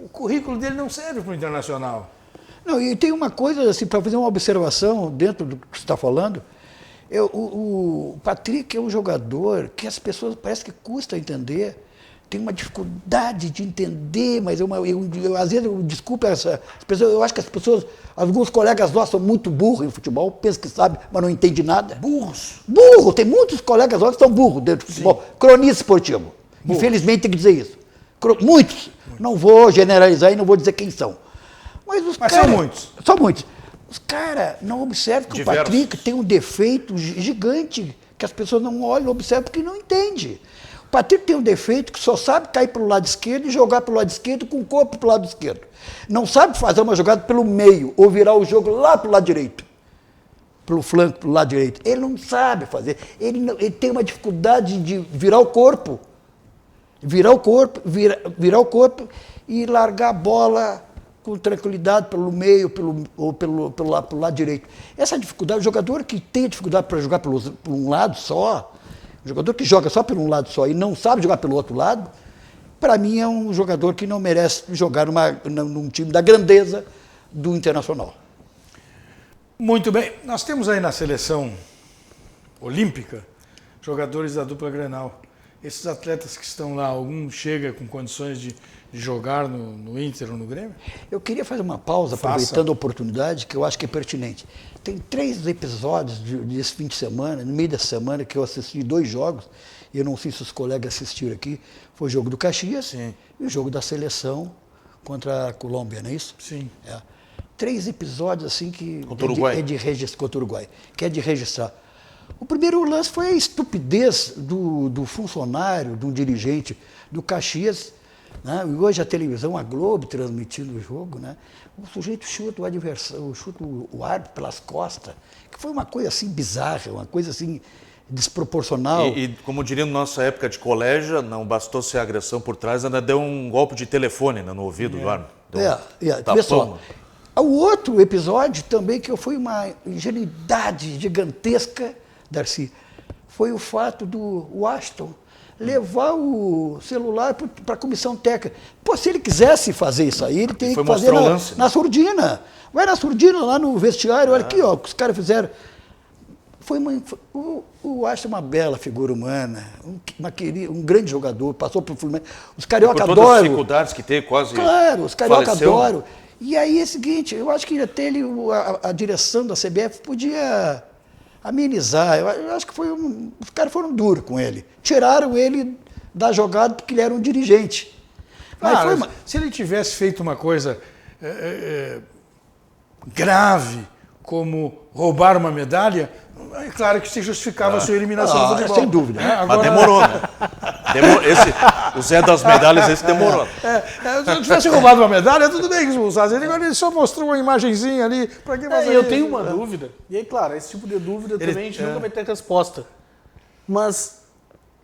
o currículo dele não serve para o Internacional. Não, e tem uma coisa, assim, para fazer uma observação dentro do que você está falando, o Patrick é um jogador que as pessoas parece que custa entender, tem uma dificuldade de entender, mas às vezes, desculpa essa pessoas, eu acho que as pessoas, alguns colegas nossos são muito burros em futebol, pensam que sabem, mas não entendem nada. Burros. Burro, tem muitos colegas nossos que são burros dentro do futebol. Cronista esportivo. Infelizmente tem que dizer isso. Muitos. Não vou generalizar e não vou dizer quem são. Mas são muitos. São muitos. Os caras não observam que Diversos. o Patrick tem um defeito gigante, que as pessoas não olham, observam porque não entendem. O Patrick tem um defeito que só sabe cair pelo lado esquerdo e jogar pelo lado esquerdo com o corpo pelo lado esquerdo. Não sabe fazer uma jogada pelo meio ou virar o jogo lá pelo lado direito. Pelo flanco, pelo lado direito. Ele não sabe fazer. Ele tem uma dificuldade de virar o corpo. Virar o corpo e largar a bola com tranquilidade pelo meio ou pelo lado direito. Essa dificuldade, o jogador que tem dificuldade para jogar por um lado só, o jogador que joga só por um lado só e não sabe jogar pelo outro lado, para mim é um jogador que não merece jogar num time da grandeza do Internacional. Muito bem. Nós temos aí na seleção olímpica jogadores da dupla Grenal. Esses atletas que estão lá, algum chega com condições de jogar no Inter ou no Grêmio? Eu queria fazer uma pausa, aproveitando a oportunidade, que eu acho que é pertinente. Tem 3 episódios desse fim de semana, no meio da semana, que eu assisti 2 jogos, e eu não sei se os colegas assistiram aqui, foi o jogo do Caxias e o jogo da seleção contra a Colômbia, não é isso? Sim. 3 episódios assim que contra o Uruguai. Contra o Uruguai, que é de registrar. O primeiro lance foi a estupidez do funcionário, de um dirigente do Caxias, né? E hoje a televisão, a Globo, transmitindo o jogo, né? O sujeito chuta o adversário, chuta o árbitro pelas costas, que foi uma coisa assim bizarra, uma coisa assim desproporcional. E como diria na nossa época de colégio, não bastou ser agressão por trás, ainda deu um golpe de telefone, né, no ouvido do árbitro. Vê só. O outro episódio também, que foi uma ingenuidade gigantesca, Darcy, foi o fato do Washington levar o celular para a comissão técnica. Pô, se ele quisesse fazer isso aí, ele teria que fazer na surdina. Vai na surdina, lá no vestiário, olha aqui, ó, o que os caras fizeram. O Washington é uma bela figura humana, um grande jogador, passou por Fluminense. Os carioca adoram. Todas as dificuldades que tem, quase. Claro, os carioca faleceu. adoram. E aí é o seguinte, eu acho que até a direção da CBF podia amenizar. Eu acho que os caras foram duros com ele. Tiraram ele da jogada porque ele era um dirigente. Mas se ele tivesse feito uma coisa grave, como roubar uma medalha, é claro que se justificava a sua eliminação do futebol. Sem dúvida. Mas demorou, né? O Zé das medalhas, esse demorou. Se eu tivesse roubado uma medalha, tudo bem que expulsasse ele. Agora ele só mostrou uma imagenzinha ali. Para que fazer eu tenho uma dúvida. E aí, claro, esse tipo de dúvida também a gente nunca vai ter resposta. Mas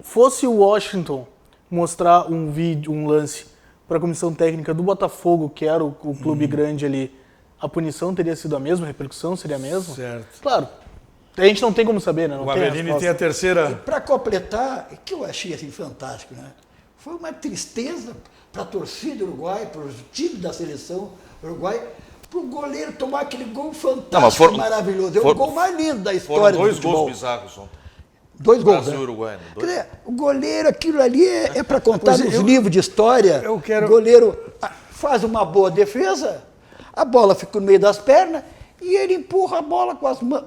fosse o Washington mostrar um vídeo, um lance para a comissão técnica do Botafogo, que era o clube grande ali, a punição teria sido a mesma, a repercussão seria a mesma? Certo. Claro. A gente não tem como saber, né? Não o Avelini tem a terceira... E para completar, que eu achei assim fantástico, né? Foi uma tristeza para a torcida uruguaia, para os times da seleção uruguaia, para o goleiro tomar aquele gol fantástico, maravilhoso. É o gol mais lindo da história do futebol. Foram 2 gols bizarros ontem. 2 gols, Brasil né? e Uruguai. Quer dizer, o goleiro, aquilo ali é para contar nos livros de história. O goleiro faz uma boa defesa, a bola fica no meio das pernas, e ele empurra a bola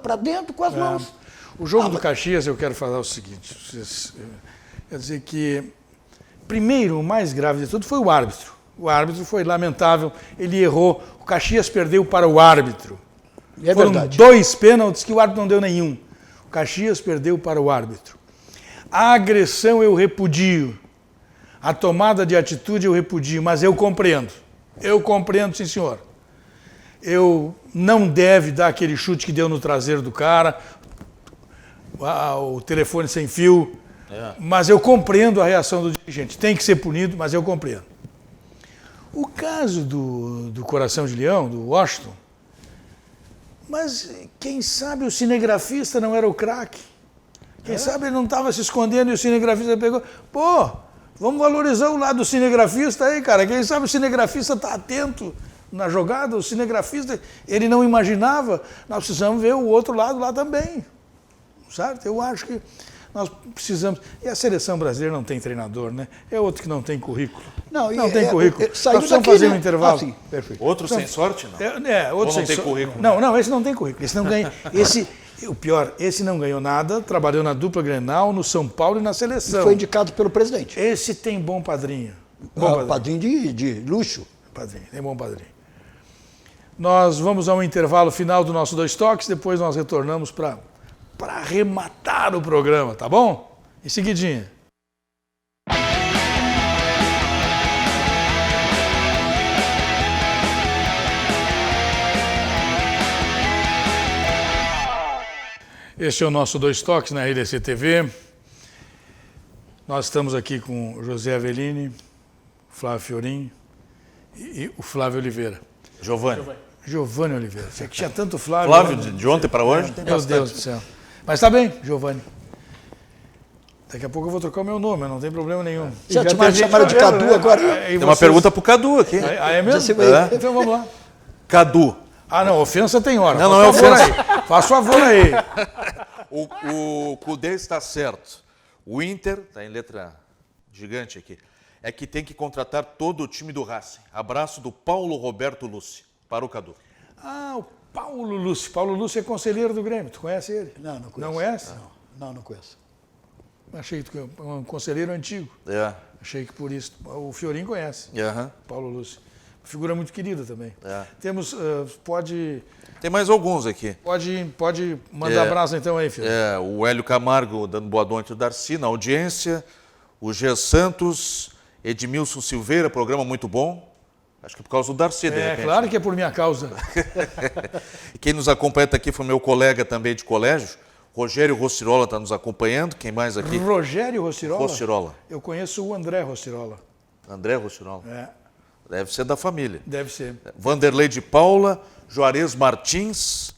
para dentro com as mãos. O jogo do Caxias, eu quero falar o seguinte. Quer dizer que, primeiro, o mais grave de tudo foi o árbitro. O árbitro foi lamentável, ele errou. O Caxias perdeu para o árbitro. Foram verdade. 2 pênaltis que o árbitro não deu nenhum. O Caxias perdeu para o árbitro. A agressão eu repudio. A tomada de atitude eu repudio, mas eu compreendo. Eu compreendo, sim, senhor. Eu não deve dar aquele chute que deu no traseiro do cara, o telefone sem fio, mas eu compreendo a reação do dirigente. Tem que ser punido, mas eu compreendo. O caso do Coração de Leão, do Washington, mas quem sabe o cinegrafista não era o craque? Quem sabe ele não estava se escondendo e o cinegrafista pegou. Pô, vamos valorizar o lado do cinegrafista aí, cara. Quem sabe o cinegrafista está atento na jogada, o cinegrafista, ele não imaginava, nós precisamos ver o outro lado lá também, certo? Eu acho que nós precisamos, e a seleção brasileira não tem treinador, né? É outro que não tem currículo. Não tem currículo. Nós precisamos fazer um intervalo. Perfeito. Outro sem sorte, não? Outro sem sorte. Currículo. Não, esse não tem currículo. Esse não ganha. E o pior, esse não ganhou nada, trabalhou na dupla Grenal, no São Paulo e na seleção. Foi indicado pelo presidente. Esse tem bom padrinho. Bom Padrinho de luxo. Padrinho, tem bom padrinho. Nós vamos a um intervalo final do nosso Dois Toques, depois nós retornamos para arrematar o programa, tá bom? Em seguidinha. Este é o nosso Dois Toques na RDC TV. Nós estamos aqui com o José Avelini, Flávio Fiorin e o Flávio Oliveira. Giovanni Oliveira. Você que tinha tanto Flávio. Flávio, de ontem para hoje? Tem Meu Deus do céu. Mas tá bem, Giovanni. Daqui a pouco eu vou trocar o meu nome, não tem problema nenhum. Já te chamaram de Cadu agora? Tem uma pergunta pro Cadu aqui. É mesmo? Então vamos lá. Cadu. Ah, não, ofensa tem hora. Não é ofensa. Faça favor aí. O Cudê está certo. O Inter, está em letra gigante aqui, é que tem que contratar todo o time do Racing. Abraço do Paulo Roberto Lúcio, para o Cadu. Ah, o Paulo Lúcio. Paulo Lúcio é conselheiro do Grêmio. Tu conhece ele? Não conheço. Não conhece? Não conheço. Achei que tu é um conselheiro antigo. É. Achei que por isso. O Fiorin conhece. Paulo Lúcio. Figura muito querida também. Temos, Tem mais alguns aqui. Pode mandar abraço então aí, filho. O Hélio Camargo dando boa noite ao Darcy na audiência. O G. Santos, Edmilson Silveira, programa muito bom. Acho que por causa do Darcy, de repente. Claro que é por minha causa. E quem nos acompanha aqui foi meu colega também de colégio, Rogério Rossirola está nos acompanhando. Quem mais aqui? Rogério Rossirola? Rossirola. Eu conheço o André Rossirola. André Rossirola? Deve ser da família. Deve ser. Vanderlei de Paula, Juarez Martins,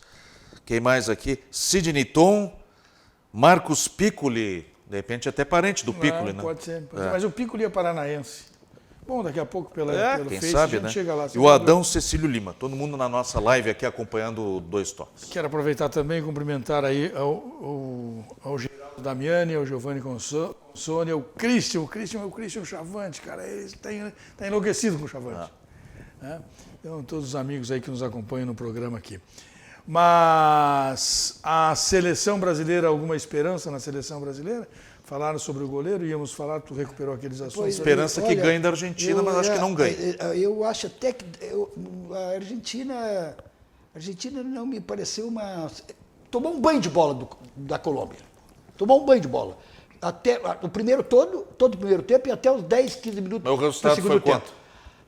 quem mais aqui? Sidney Tom, Marcos Piccoli, de repente até parente do Piccoli, né? Pode ser. Mas o Piccoli é paranaense. Bom, daqui a pouco pelo quem Face sabe, a gente né? chega lá. E o Adão Cecílio Lima, todo mundo na nossa live aqui acompanhando Dois Toques. Quero aproveitar também e cumprimentar aí ao Geraldo Damiani, ao Giovanni Consone, ao Christian. O Christian Chavante, cara, ele está enlouquecido com o Chavante. Então, todos os amigos aí que nos acompanham no programa aqui. Mas a seleção brasileira, alguma esperança na seleção brasileira? Falaram sobre o goleiro, íamos falar, tu recuperou aqueles assuntos. Esperança que ganhe da Argentina, mas acho que não ganha. Eu acho até que a Argentina não me pareceu uma... Tomou um banho de bola da Colômbia. Tomou um banho de bola. Até o primeiro todo o primeiro tempo e até os 10, 15 minutos mas o resultado foi quanto?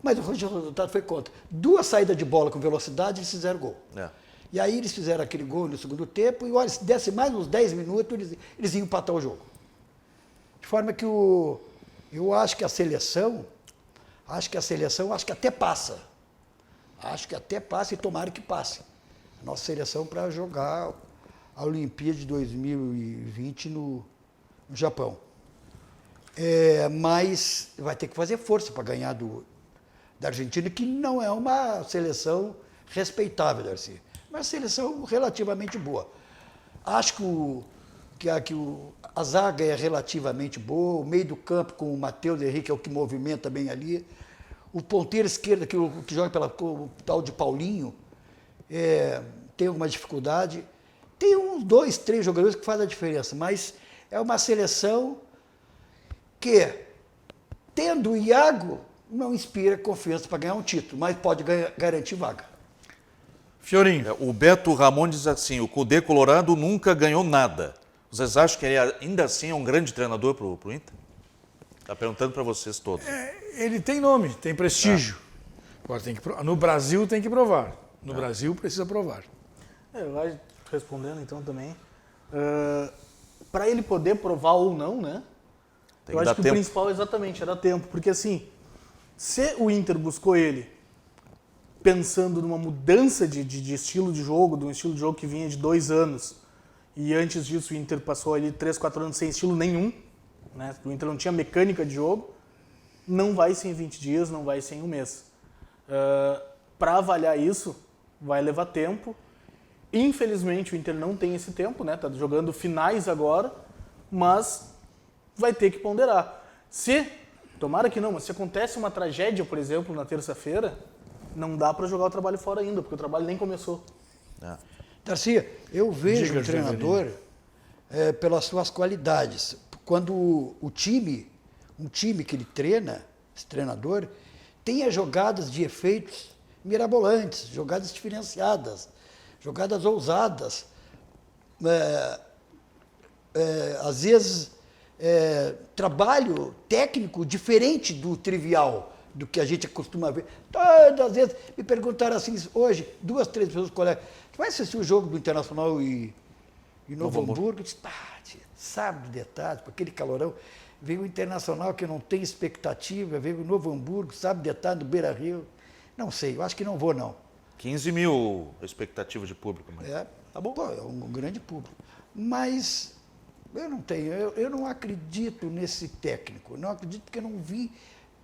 Mas o resultado foi contra. 2 saídas de bola com velocidade, eles fizeram gol. E aí eles fizeram aquele gol no segundo tempo e olha, se desse mais uns 10 minutos, eles iam empatar o jogo. De forma que eu acho que a seleção até passa. Acho que até passa e tomara que passe. A nossa seleção para jogar a Olimpíada de 2020 no Japão. Mas vai ter que fazer força para ganhar da Argentina, que não é uma seleção respeitável, Darcy. Mas uma seleção relativamente boa. Acho que a zaga é relativamente boa, o meio do campo com o Matheus Henrique é o que movimenta bem ali. O ponteiro esquerdo, que joga o tal de Paulinho, tem alguma dificuldade. Tem uns 2, 3 jogadores que fazem a diferença, mas é uma seleção que, tendo o Iago, não inspira confiança para ganhar um título, mas pode garantir vaga. Fiorinho. O Beto Ramon diz assim, o Cudê Colorado nunca ganhou nada. Vocês acham que ele ainda assim é um grande treinador para o Inter? Está perguntando para vocês todos. Ele tem nome, tem prestígio. Agora, no Brasil tem que provar. No Brasil precisa provar. Vai respondendo então também. Para ele poder provar ou não, né? Eu acho que o principal exatamente era tempo. Porque assim, se o Inter buscou ele pensando numa mudança de estilo de jogo, de um estilo de jogo que vinha de 2 anos, e antes disso o Inter passou ali 3, 4 anos sem estilo nenhum, né? O Inter não tinha mecânica de jogo, não vai ser em 20 dias, não vai ser em um mês. Para avaliar isso, vai levar tempo. Infelizmente o Inter não tem esse tempo, né? Tá jogando finais agora, mas vai ter que ponderar. Tomara que não, mas se acontece uma tragédia, por exemplo, na terça-feira, não dá para jogar o trabalho fora ainda, porque o trabalho nem começou. Darcy, eu vejo Diga, o treinador pelas suas qualidades. Quando um time que ele treina, esse treinador, tem as jogadas de efeitos mirabolantes, jogadas diferenciadas, jogadas ousadas, às vezes trabalho técnico diferente do trivial, do que a gente costuma ver. Todas as vezes me perguntaram assim, hoje, 2, 3 pessoas, colegas, tu vai assistir o jogo do Internacional e Novo Hamburgo? Eu disse, sabe do detalhe, com aquele calorão, veio o Internacional que não tem expectativa, veio o Novo Hamburgo, sabe o detalhe do Beira-Rio. Não sei, eu acho que não vou, não. 15 mil expectativa de público. Mas... tá bom. Pô, é um grande público. Mas eu não tenho, eu não acredito nesse técnico. Não acredito porque eu não vi.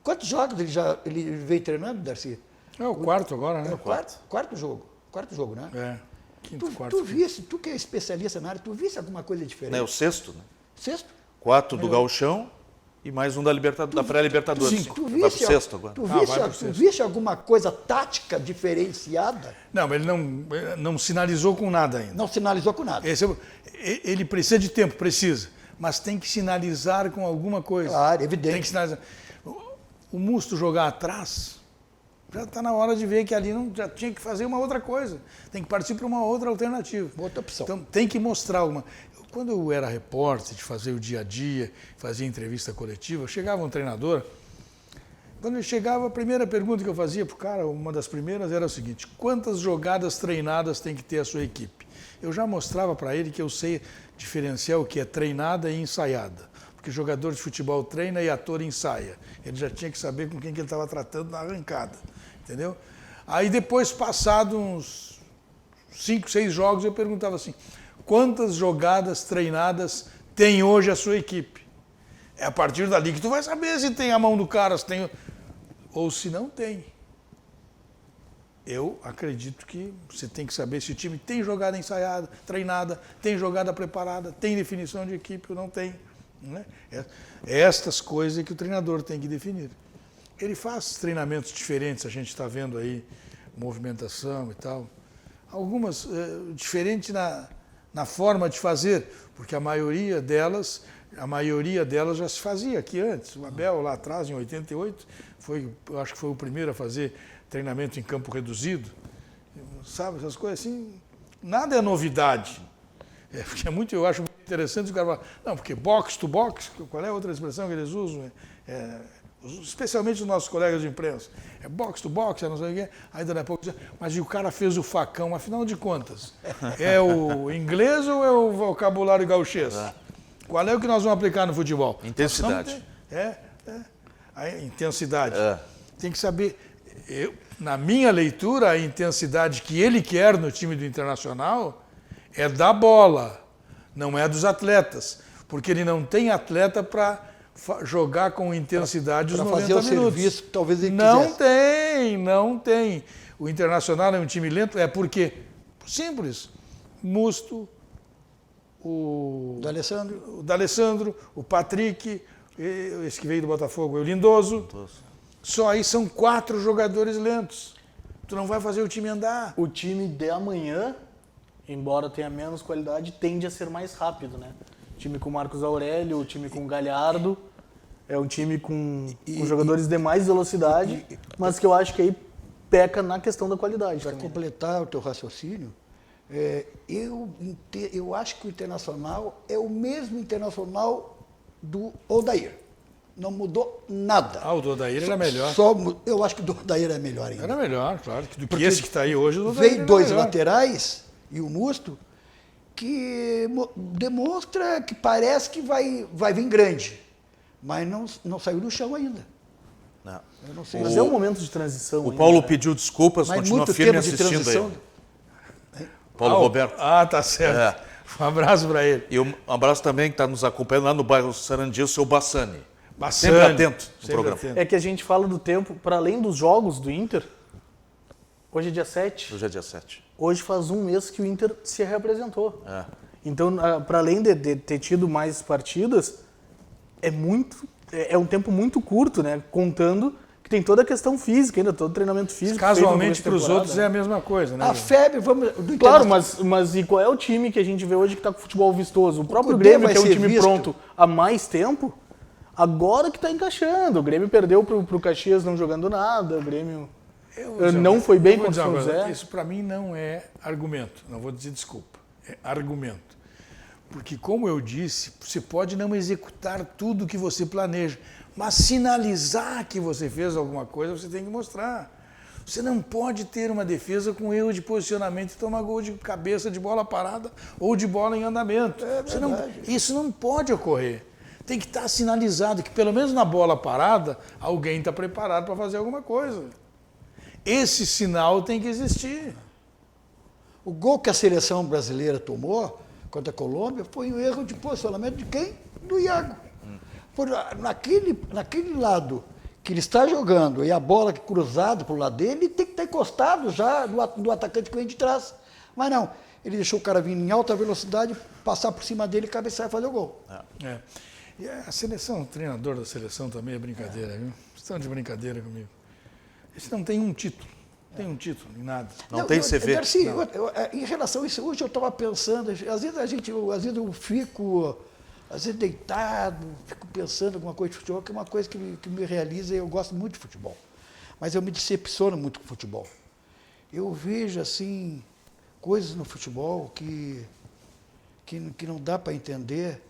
Quantos jogos ele veio treinando, Darcy? É o quarto agora, né? É o quarto jogo. Quarto jogo, né? Quinto, quarto. Tu que é especialista na área, tu visse alguma coisa diferente? Não, é o sexto, né? Sexto? 4 do Gauchão e mais um da pré-Libertadores. Tu vai pro sexto agora. Tu viste alguma coisa tática diferenciada? Não, ele não sinalizou com nada ainda. Não sinalizou com nada. Ele precisa de tempo, precisa. Mas tem que sinalizar com alguma coisa. Claro, evidente. Tem que sinalizar. O Musto jogar atrás, já está na hora de ver que ali já tinha que fazer uma outra coisa. Tem que partir para uma outra alternativa. Outra opção. Então tem que mostrar alguma. Quando eu era repórter, de fazer o dia a dia, fazia entrevista coletiva, chegava um treinador. Quando ele chegava, a primeira pergunta que eu fazia para o cara, uma das primeiras, era o seguinte: quantas jogadas treinadas tem que ter a sua equipe? Eu já mostrava para ele que eu sei diferenciar o que é treinada e ensaiada. Porque jogador de futebol treina e ator ensaia. Ele já tinha que saber com quem que ele estava tratando na arrancada. Entendeu? Aí depois, passado uns 5, 6 jogos, eu perguntava assim: quantas jogadas treinadas tem hoje a sua equipe? É a partir dali que tu vai saber se tem a mão do cara, se tem ou se não tem. Eu acredito que você tem que saber se o time tem jogada ensaiada, treinada, tem jogada preparada, tem definição de equipe ou não tem. Né? É estas coisas que o treinador tem que definir. Ele faz treinamentos diferentes, a gente está vendo aí movimentação e tal. Algumas diferentes na forma de fazer, porque a maioria delas já se fazia aqui antes. O Abel, lá atrás, em 88, eu acho que foi o primeiro a fazer treinamento em campo reduzido. Sabe, essas coisas assim, nada é novidade. Porque eu acho muito interessante os caras falarem, não, porque box to box, qual é a outra expressão que eles usam? Especialmente os nossos colegas de imprensa. É box to box, não sei o quê. Aí daí a pouco diz, mas o cara fez o facão, afinal de contas, é o inglês ou é o vocabulário gauchês? Qual é o que nós vamos aplicar no futebol? Intensidade. A intensidade. Tem que saber. Na minha leitura, a intensidade que ele quer no time do Internacional é da bola, não é dos atletas. Porque ele não tem atleta para jogar com intensidade os 90 minutos. Para fazer o serviço que talvez ele quisesse. Não tem. O Internacional é um time lento, porque, simples, Musto, o D'Alessandro, o Patrick, esse que veio do Botafogo, o Lindoso. Só aí são 4 jogadores lentos. Tu não vai fazer o time andar. O time de amanhã, embora tenha menos qualidade, tende a ser mais rápido, né? O time com Marcos Aurélio, o time com Galhardo, é um time com jogadores de mais velocidade, mas que eu acho que aí peca na questão da qualidade. Para completar o teu raciocínio, eu acho que o Internacional é o mesmo Internacional do Odair. Não mudou nada. O do Odair era melhor. Eu acho que o do Odair é melhor ainda. Era melhor, claro. Do que esse que está aí hoje, o do Odair veio 2 laterais e o Musto, que demonstra que parece que vai vir grande, mas não saiu do chão ainda. Não. Eu não sei. Mas é um momento de transição. O Paulo pediu desculpas, mas continua muito firme tempo de assistindo transição. aí. Paulo Roberto. Tá certo. Um abraço para ele. E um abraço também que está nos acompanhando lá no bairro Sarandia, o seu Bassani. Sempre atento no programa. É que a gente fala do tempo, para além dos jogos do Inter, hoje é dia 7. Hoje é dia 7. Hoje faz um mês que o Inter se reapresentou. Então, para além de ter tido mais partidas, é um tempo muito curto, né? Contando que tem toda a questão física ainda, todo o treinamento físico. Casualmente para os outros é a mesma coisa, né? A febre, vamos... Claro, mas e qual é o time que a gente vê hoje que está com futebol vistoso? O próprio Cudê Grêmio, vai que é um ser time visto. pronto há mais tempo, agora que está encaixando. O Grêmio perdeu pro Caxias não jogando nada, o Grêmio não foi bem contra o São José. Isso para mim não é argumento, não vou dizer desculpa, é argumento. Porque, como eu disse, você pode não executar tudo que você planeja, mas sinalizar que você fez alguma coisa, você tem que mostrar. Você não pode ter uma defesa com erro de posicionamento e tomar gol de cabeça de bola parada ou de bola em andamento. Isso não pode ocorrer. Tem que estar sinalizado que, pelo menos na bola parada, alguém está preparado para fazer alguma coisa. Esse sinal tem que existir. O gol que a seleção brasileira tomou contra a Colômbia foi um erro de posicionamento de quem? Do Iago. Naquele lado que ele está jogando e a bola cruzada para o lado dele, ele tem que estar encostado já no atacante que vem de trás. Mas não, ele deixou o cara vir em alta velocidade, passar por cima dele, cabeçar e fazer o gol. É. E a seleção, o treinador da seleção também é brincadeira, viu? Estão de brincadeira comigo. Esse não tem um título. Tem um título, em nada. Não tem CV. Darcy, em relação a isso, hoje eu estava pensando, às vezes eu fico deitado, fico pensando alguma coisa de futebol, que é uma coisa que me realiza e eu gosto muito de futebol. Mas eu me decepciono muito com o futebol. Eu vejo, assim, coisas no futebol que não dá para entender,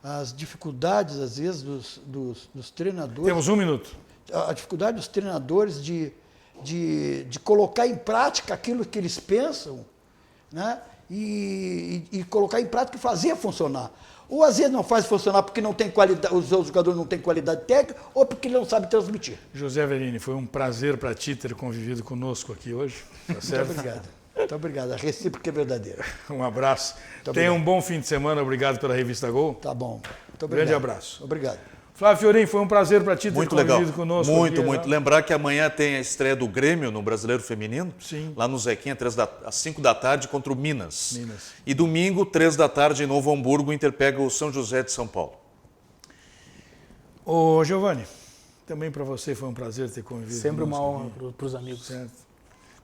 as dificuldades, às vezes, dos treinadores. Temos 1 minuto. A dificuldade dos treinadores de colocar em prática aquilo que eles pensam, né? E colocar em prática e fazer funcionar. Ou às vezes não faz funcionar porque não tem qualidade, os jogadores não têm qualidade técnica, ou porque ele não sabe transmitir. José Averini, foi um prazer para ti ter convivido conosco aqui hoje. Tá certo? Muito obrigado. Muito obrigado. A recíproca é verdadeira. Um abraço. Muito Tenha obrigado. um bom fim de semana. Obrigado pela revista Gol. Tá bom. Muito obrigado. Grande abraço. Obrigado. Flávio Fiorin, foi um prazer para ti ter Muito legal. convivido conosco. Muito, aqui, muito. né? Lembrar que amanhã tem a estreia do Grêmio no Brasileiro Feminino. Sim. Lá no Zequinha, às 5 da tarde, contra o Minas. Minas. E domingo, 3 da tarde, em Novo Hamburgo, o Inter pega o São José de São Paulo. Ô, Giovanni, também para você foi um prazer ter convivido Sempre uma conosco honra para os amigos. aqui. Certo.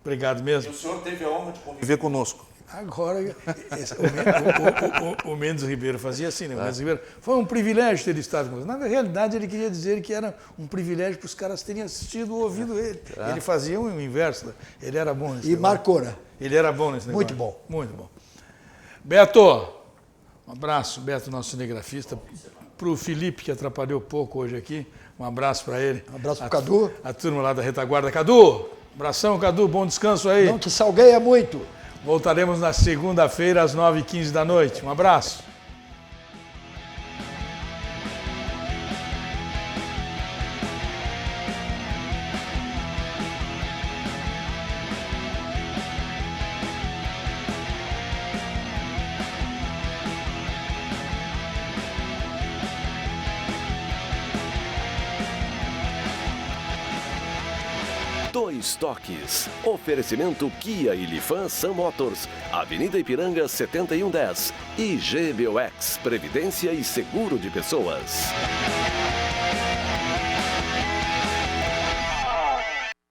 Obrigado mesmo. O senhor teve a honra de conviver conosco. Agora, o Mendes Ribeiro fazia assim, né? O Mendes Ribeiro, foi um privilégio ter estado com você. Na realidade, ele queria dizer que era um privilégio para os caras terem assistido ou ouvido ele. Ele fazia o inverso. Né? Ele era bom nesse E negócio. marcou, né? Ele era bom nesse negócio. Muito bom. Muito bom. Beto, um abraço. Beto, nosso cinegrafista. Para o Felipe, que atrapalhou pouco hoje aqui, um abraço para ele. Um abraço para o Cadu. A turma lá da retaguarda. Cadu, abração, Cadu, bom descanso aí. Não te salgueia muito. Voltaremos na segunda-feira, às 9h15 da noite. Um abraço. Dois Toques. Oferecimento Kia e Lifan Sam Motors. Avenida Ipiranga 7110. E GBOX. Previdência e Seguro de Pessoas.